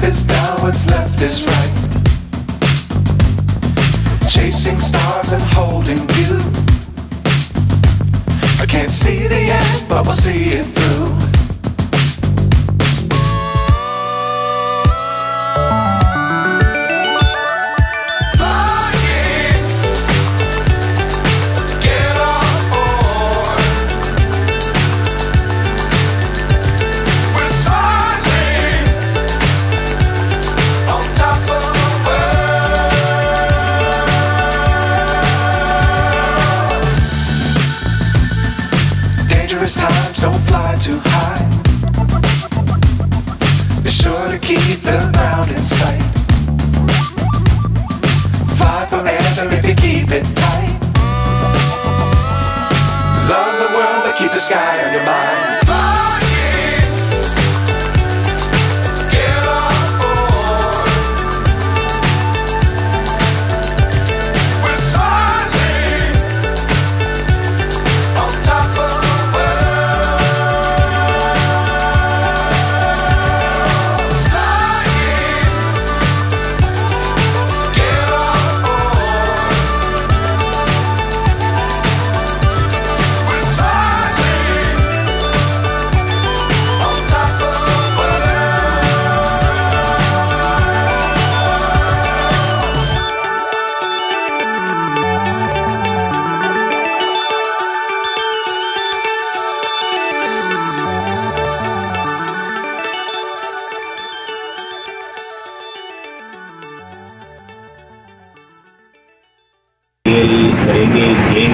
is down, what's left is right. Chasing stars and holding you. I can't see the end, but we'll see it through. Times don't fly too high. Be sure to keep the ground in sight. Fly forever if you keep it tight. Love the world but keep the sky on your mind.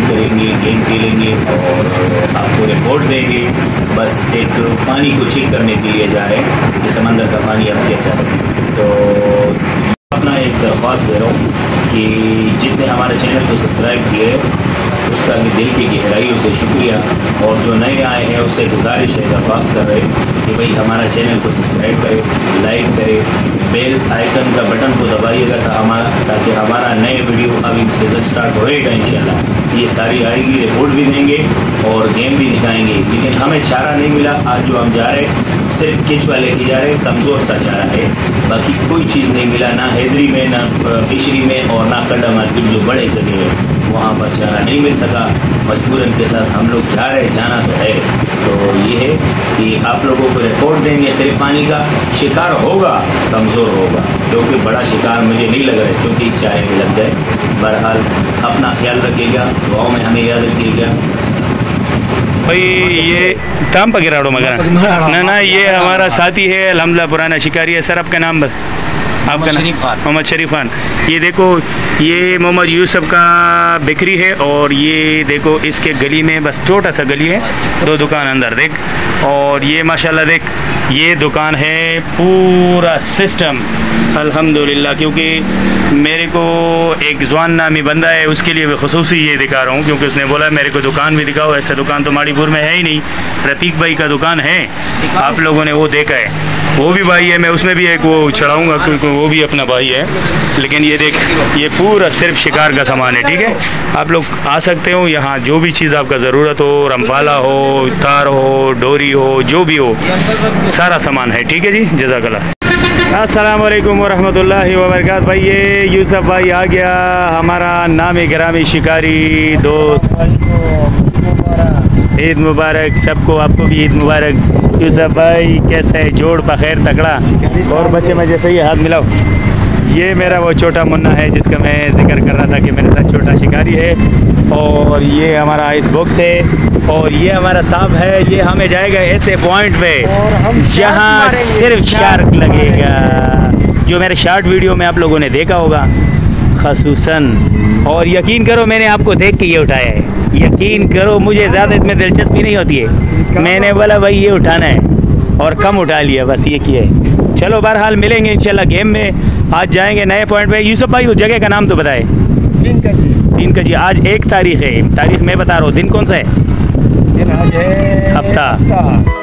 करेंगे, game खेलेंगे और आपको report देंगे। बस एक पानी को check करने के लिए जा रहे हैं कि समंदर का पानी अब कैसा है। तो अपना एक दरख्वास्त दे रहा हूँ कि जिसने हमारे चैनल को सब्सक्राइब किया है उसका भी दिल की गहराइयों से शुक्रिया, और जो नए आए हैं उससे गुजारिश है, दरख्वास्त कर रहे हैं कि भाई हमारा चैनल को सब्सक्राइब करें, लाइक करें, बेल आइकन का बटन को दबाइएगा ताकि हमारा नए वीडियो अभी सीजन स्टार्ट होएगा इंशाल्लाह। ये सारी आएगी, रिपोर्ट भी देंगे और गेम भी दिखाएंगे। लेकिन हमें चारा नहीं मिला आज जो हम जा रहे हैं, सिर्फ केचुआ लेके जा रहे हैं, कमज़ोर सा चारा है, बाकी कोई चीज़ नहीं मिला, ना हैदरी में, ना फिशरी में और ना कंडा मार्केट जो बड़े जगह है वहाँ पर चारा नहीं मिल सका। मजबूरन के साथ हम लोग जा रहे हैं, जाना तो है। तो ये है कि आप लोगों को रिपोर्ट देंगे, सिर्फ पानी का शिकार होगा, कमज़ोर होगा, क्योंकि बड़ा शिकार मुझे नहीं लग रहा है, क्योंकि इस चारे में लग जाए। बहरहाल अपना ख्याल रखिएगा, दुआओं में हमें याद रखिएगा। भाई ये ताम पकड़ाड़ो मगर ना ये हमारा साथी है अल्हम्दुलिल्लाह, पुराना शिकारी है। सर आपका नाम आपका नाम? मोहम्मद शरीफ खान। ये देखो ये मोहम्मद यूसुफ का बिक्री है, और ये देखो इसके गली में बस छोटा सा गली है, 2 दुकान अंदर देख, और ये माशाल्लाह देख ये दुकान है, पूरा सिस्टम अल्हम्दुलिल्लाह। क्योंकि मेरे को एक जवान नामी बंदा है, उसके लिए ख़ुसूसी ये दिखा रहा हूँ, क्योंकि उसने बोला मेरे को दुकान भी दिखाओ। ऐसा दुकान तो माड़ीपुर में है ही नहीं। रफीक भाई का दुकान है, आप लोगों ने वो देखा है, वो भी भाई है, मैं उसमें भी एक वो चढ़ाऊँगा क्योंकि वो भी अपना भाई है। लेकिन ये देख ये पूरा सिर्फ शिकार का सामान है, ठीक है। आप लोग आ सकते हो यहाँ, जो भी चीज़ आपका ज़रूरत हो, रमफाला हो, तार हो, डोरी हो, जो भी हो, सारा सामान है, ठीक है जी। जज़ाकल्लाह। अस्सलाम वालेकुम वरहमतुल्लाहि वबरकातुहू। भाई ये यूसुफ भाई आ गया, हमारा नामी ग्रामी शिकारी दोस्त। ईद मुबारक सबको, आपको भी ईद मुबारक। यूसुफ भाई कैसा है? जोड़ बखैर तकड़ा, और बच्चे मजे से ही हाथ मिलाओ। ये मेरा वो छोटा मुन्ना है जिसका मैं जिक्र कर रहा था कि मेरे साथ छोटा शिकारी है, और ये हमारा आइस बॉक्स है, और ये हमारा सांप है। ये हमें जाएगा ऐसे पॉइंट पे जहाँ सिर्फ शार्क लगेगा, जो मेरे शॉर्ट वीडियो में आप लोगों ने देखा होगा खसूसन। और यकीन करो मैंने आपको देख के ये उठाया है, यकीन करो मुझे ज़्यादा इसमें दिलचस्पी नहीं होती है, मैंने बोला भाई ये उठाना है और कम उठा लिया, बस ये किया है। चलो बहरहाल मिलेंगे इंशाल्लाह गेम में। आज जाएंगे नए पॉइंट पे। यूसुफ भाई उस जगह का नाम तो बताए। दिन का जी। आज 1 तारीख है, तारीख मैं बता रहा हूँ, दिन कौन सा है? दिन आज है हफ्ता।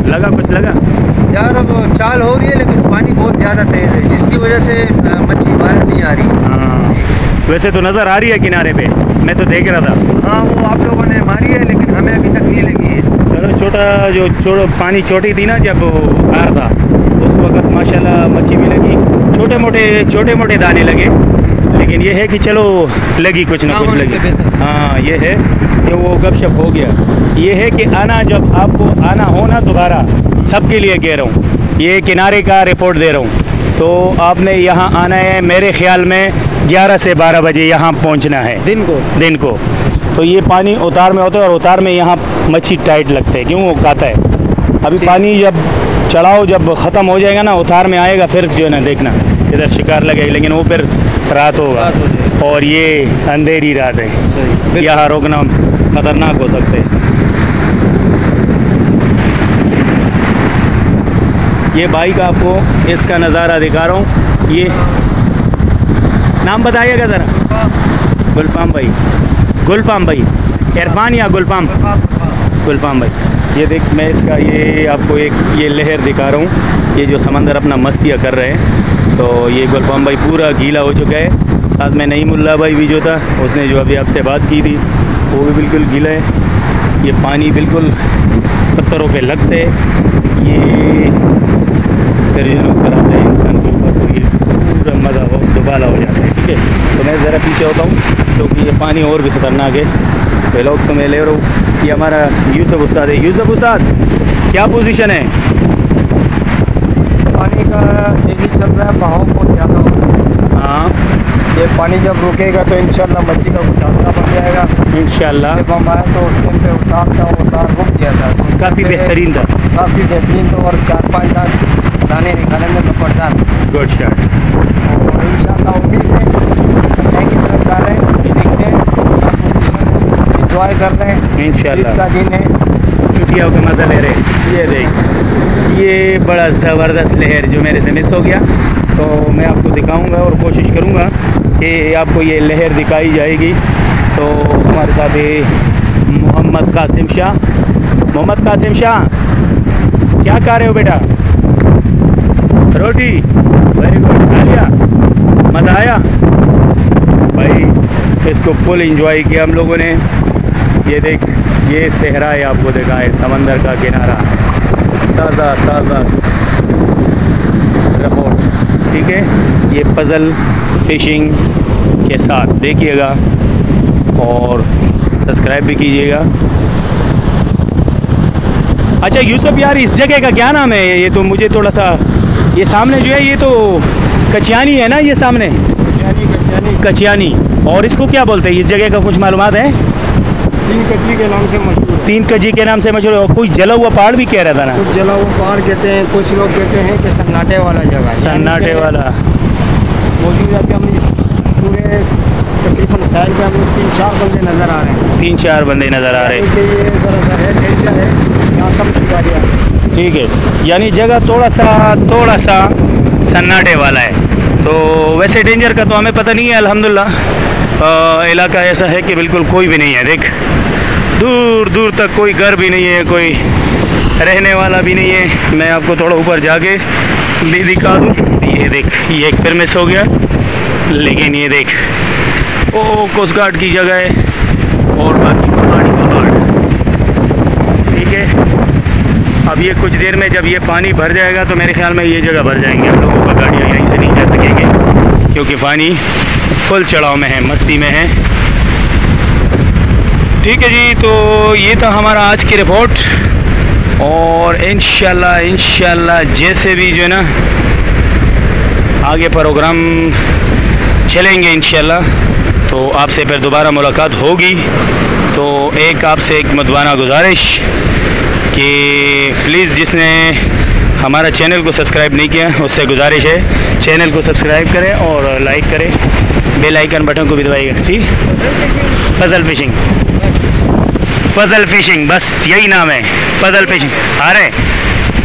लगा कुछ लगा? यार अब चाल हो रही है लेकिन पानी बहुत ज़्यादा तेज़ है जिसकी वजह से मच्छी बाहर नहीं आ रही। हाँ, वैसे तो नज़र आ रही है किनारे पे, मैं तो देख रहा था। हाँ वो आप लोगों ने मारी है लेकिन हमें अभी तक नहीं लगी है। चलो छोटा पानी छोटी थी ना जब बुखार था उस वक्त माशाल्लाह मच्छी भी लगी, छोटे मोटे दाने लगे, लेकिन ये है कि चलो लगी कुछ ना कुछ लगी। हाँ ये है कि वो गपशप हो गया। ये है कि आना, जब आपको आना हो ना दोबारा, सबके लिए कह रहा हूँ, ये किनारे का रिपोर्ट दे रहा हूँ, तो आपने यहाँ आना है मेरे ख्याल में 11 से 12 बजे यहाँ पहुँचना है दिन को। तो ये पानी उतार में होता है और उतार में यहाँ मच्छी टाइट लगते हैं, क्यों वो खाता है। अभी पानी जब चढ़ाओ जब ख़त्म हो जाएगा ना, उतार में आएगा, फिर जो है ना देखना इधर शिकार लगेगा, लेकिन वो फिर रात होगा और ये अंधेरी रात है, यहाँ रोकना ख़तरनाक हो सकते हैं। ये बाइक आपको इसका नज़ारा दिखा रहा हूँ। ये नाम बताइएगा ज़रा। गुलफाम भाई, इरफान या गुलफाम भाई। ये देख, मैं इसका ये आपको एक ये लहर दिखा रहा हूँ, ये जो समंदर अपना मस्तियाँ कर रहे हैं। तो ये गुलफाम भाई पूरा गीला हो चुका है, साथ में नईम मुल्ला भाई भी जो था उसने जो अभी आपसे बात की थी वो भी बिल्कुल गीला है। ये पानी बिल्कुल पत्थरों पे लगते है, ये तर्जुमा कराते हैं इंसान के ऊपर, तो ये पूरा मज़ा हो दुबाला हो जाता है। ठीक है, तो मैं ज़रा पीछे होता हूँ क्योंकि ये पानी और भी ख़तरनाक है। पहले वक्त तो मैं ले रहा हूँ। ये हमारा यूसुफ उस्ताद है। यूसुफ उस्ताद, क्या पोजीशन है? पानी का तेज़ी चल रहा है, बहाव बहुत ज़्यादा हो रहा है। हाँ, ये पानी जब रुकेगा तो इंशाल्लाह मच्छी का कुछ रास्ता बन जाएगा इंशाल्लाह। जब हम आए तो उस टाइम पे उतार रुक गया था, तो काफ़ी बेहतरीन था, काफ़ी बेहतरीन था और 4-5 दाने निकालने में ज़बरदस्त। Good shot. और इंशाल्लाह उम्मीद है सच्चाई की तरफ जा रहे हैं, इंजॉय कर रहे हैं। इंशाल्लाह ईद का दिन है, छुट्टियों का मज़ा ले रहे हैं। ये देख, ये बड़ा ज़बरदस्त लहर जो मेरे से मिस हो गया, तो मैं आपको दिखाऊंगा और कोशिश करूंगा कि आपको ये लहर दिखाई जाएगी। तो हमारे साथ है मोहम्मद कासिम शाह, क्या कर रहे हो बेटा? रोटी, वेरी गुड, खा लिया? मज़ा आया भाई? इसको फुल इंजॉय किया हम लोगों ने। ये देख, ये सहरा है, आपको देखा है समंदर का किनारा, ताज़ा रिपोर्ट। ठीक है, ये पज़ल फिशिंग के साथ देखिएगा और सब्सक्राइब भी कीजिएगा। अच्छा यूसुफ यार, इस जगह का क्या नाम है? ये तो मुझे थोड़ा सा, ये सामने जो है ये तो कचियानी है ना, ये सामने कचियानी, और इसको क्या बोलते हैं? इस जगह का कुछ मालूमात है? तीन कच्ची के नाम से मशहूर। तीन कजी के नाम से मशहूर। और कोई जला हुआ पहाड़ भी कह रहा था ना? कुछ जला हुआ पहाड़ कहते हैं, कुछ लोग कहते हैं कि सन्नाटे वाला जगह, सन्नाटे वाला। मौजूदा कि हम इस पूरे तकरीबन साइड में हम 3-4 बंदे नज़र आ रहे हैं। 3-4 बंदे नज़र आ रहे हैं। ये ज़रा है डेंजर है, यहाँ कम गाड़ियाँ। ठीक है, यानी जगह थोड़ा सा सन्नाटे वाला है। तो वैसे डेंजर का तो हमें पता नहीं है, अल्हम्दुलिल्लाह। इलाका ऐसा है कि बिल्कुल कोई भी नहीं है। देख, दूर दूर तक कोई घर भी नहीं है, कोई रहने वाला भी नहीं है। मैं आपको थोड़ा ऊपर जाके भी दिखा दूँ। ये देख, ये एक फिर मिस हो गया, लेकिन ये देख, ओ कोस्ट गार्ड की जगह है और बाकी पहाड़। ठीक है, अब ये कुछ देर में जब ये पानी भर जाएगा तो मेरे ख्याल में ये जगह भर जाएंगे। हम लोगों का गाड़ियाँ यहीं से नहीं जा सकेंगे क्योंकि पानी फुल चढ़ाव में है, मस्ती में है। ठीक है जी, तो ये था हमारा आज की रिपोर्ट, और इंशाल्लाह जैसे भी जो है ना आगे प्रोग्राम चलेंगे इंशाल्लाह, तो आपसे फिर दोबारा मुलाकात होगी। तो आपसे एक मुद्वाना गुजारिश कि प्लीज़ जिसने हमारा चैनल को सब्सक्राइब नहीं किया उससे गुजारिश है चैनल को सब्सक्राइब करें और लाइक करें, बेल आइकन बटन को भी दबाइएगा। ठीक, पज़ल फिशिंग बस यही नाम है, पज़ल फिशिंग। आ रहे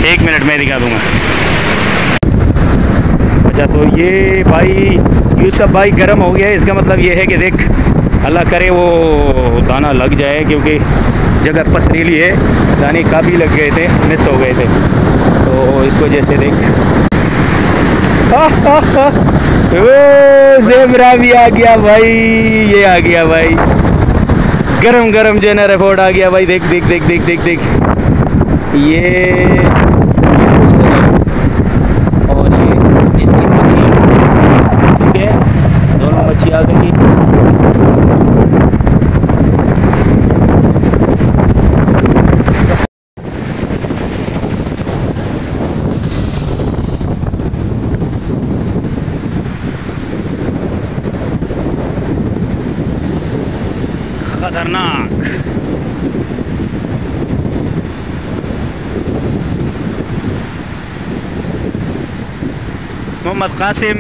1 मिनट में दिखा दूँगा। अच्छा, तो ये भाई यूसुफ भाई गर्म हो गया है, इसका मतलब ये है कि देख अल्लाह करे वो दाना लग जाए, क्योंकि जगह पथरीली है, दाने काफ़ी लग गए थे, मिस हो गए थे, तो इस वजह से देख ज़ेबरा भी आ गया भाई, ये आ गया भाई, गरम गरम जो है ना रेफोर्ड आ गया भाई। देख देख देख देख देख देख ये और ये इसकी मच्छी, ठीक है, दोनों मच्छी आ गई। खतरनाक। मोहम्मद कासिम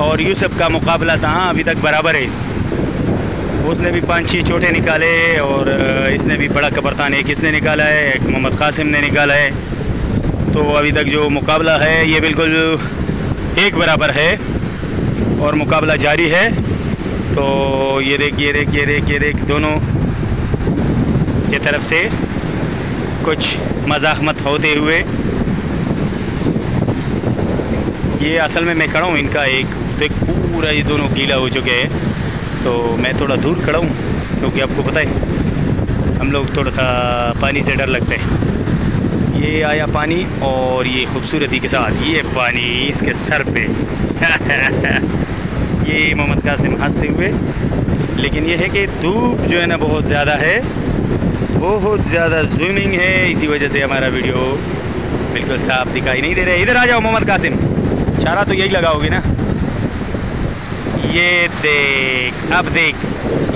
और यूसुफ का मुकाबला था, हाँ, अभी तक बराबर है। उसने भी 5-6 छोटे निकाले और इसने भी बड़ा कबरतान एक इसने निकाला है, एक मोहम्मद कासिम ने निकाला है। तो अभी तक जो मुकाबला है ये बिल्कुल एक बराबर है और मुकाबला जारी है। तो ये देख ये देख ये देख ये देख, दोनों की तरफ से कुछ मज़ाक़मत होते हुए, ये असल में मैं खड़ा हूँ इनका एक देख, पूरा ये दोनों गीला हो चुके हैं, तो मैं थोड़ा दूर खड़ा हूँ, क्योंकि आपको पता है हम लोग थोड़ा सा पानी से डर लगता है। ये आया पानी और ये खूबसूरती के साथ ये पानी इसके सर पे ये मोहम्मद कासिम हंसते हुए। लेकिन ये है कि धूप जो है ना बहुत ज़्यादा है, बहुत ज़्यादा ज़ूमिंग है, इसी वजह से हमारा वीडियो बिल्कुल साफ दिखाई नहीं दे रहा है। इधर आ जाओ मोहम्मद कासिम, चारा तो यही लगाओगे ना। ये देख, अब देख,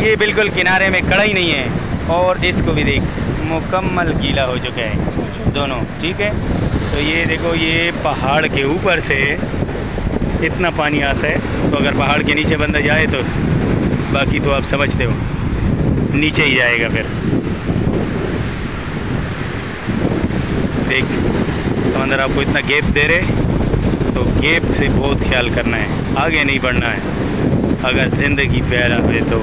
ये बिल्कुल किनारे में खड़ा ही नहीं है, और इसको भी देख मुकम्मल गीला हो चुका है दोनों, ठीक है। तो ये देखो, ये पहाड़ के ऊपर से इतना पानी आता है, तो अगर पहाड़ के नीचे बंदा जाए तो बाकी तो आप समझते हो, नीचे ही जाएगा फिर। देख समंदर आपको इतना गैप दे रहे, तो गैप से बहुत ख्याल करना है, आगे नहीं बढ़ना है अगर ज़िंदगी प्यारा है तो।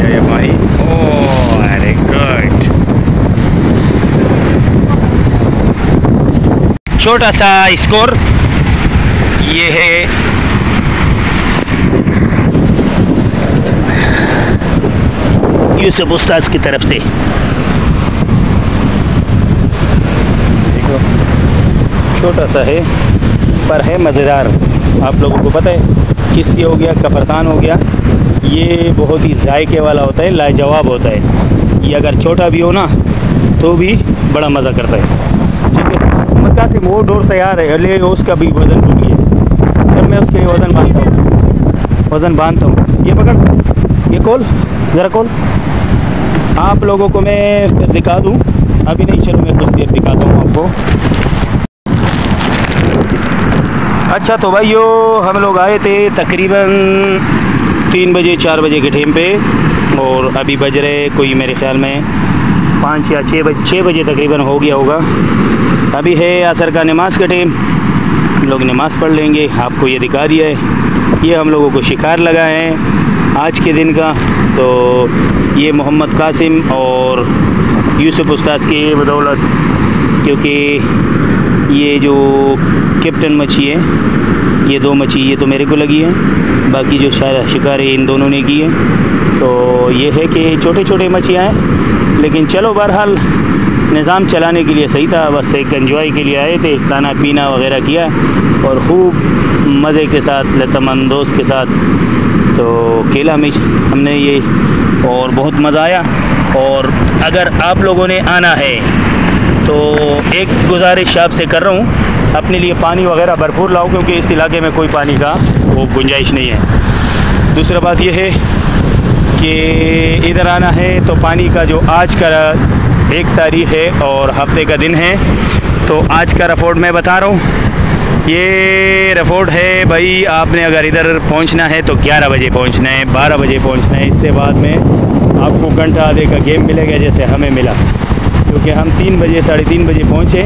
ये भाई, ओह वेरी गुड। छोटा सा स्कोर ये है यूसुफ उस्ताद की तरफ से। देखो छोटा सा है पर है मज़ेदार। आप लोगों को पता है किस्सी हो गया, कफरतान हो गया, ये बहुत ही जायके वाला होता है, लाजवाब होता है। ये अगर छोटा भी हो ना तो भी बड़ा मज़ा करता है, ठीक है। मोहम्मद कासिम वो डोर तैयार है, ले उसका भी वज़न टूट गया। चल मैं उसके वज़न बांधता हूँ, ये पकड़, ये खोल ज़रा खोल। आप लोगों को मैं फिर दिखा दूँ, अभी नहीं, चलो मैं कुछ देर दिखाता हूँ आपको। अच्छा तो भाइयों, हम लोग आए थे तकरीबन 3 बजे 4 बजे के टाइम पे, और अभी बज रहे कोई मेरे ख्याल में 5 या 6 बजे तकरीबन हो गया होगा। अभी है असर का नमाज का टाइम, हम लोग नमाज़ पढ़ लेंगे। आपको ये दिखा दिया है, ये हम लोगों को शिकार लगा है आज के दिन का। तो ये मोहम्मद कासिम और यूसुफ उस्ताद की बदौलत, क्योंकि ये जो कैप्टन मच्छी है, ये 2 मच्छी ये तो मेरे को लगी है, बाकी जो शिकार है इन दोनों ने की है। तो ये है कि छोटे छोटे मच्छियाँ हैं, लेकिन चलो बहरहाल निज़ाम चलाने के लिए सही था, बस एक एंजॉय के लिए आए थे, खाना पीना वगैरह किया और खूब मज़े के साथ लतमंदोज़ के साथ तो केला मिर्च हमने ये, और बहुत मज़ा आया। और अगर आप लोगों ने आना है तो एक गुजारिश आपसे कर रहा हूँ, अपने लिए पानी वगैरह भरपूर लाओ, क्योंकि इस इलाके में कोई पानी का वो गुंजाइश नहीं है। दूसरा बात यह है कि इधर आना है तो पानी का जो आज का 1 तारीख़ है और हफ्ते का दिन है, तो आज का रिपोर्ट मैं बता रहा हूँ। ये रिपोर्ट है भाई, आपने अगर इधर पहुंचना है तो 11 बजे पहुंचना है, 12 बजे पहुंचना है। इससे बाद में आपको घंटा आधे का गेम मिलेगा, जैसे हमें मिला, क्योंकि हम 3 बजे 3:30 बजे पहुंचे।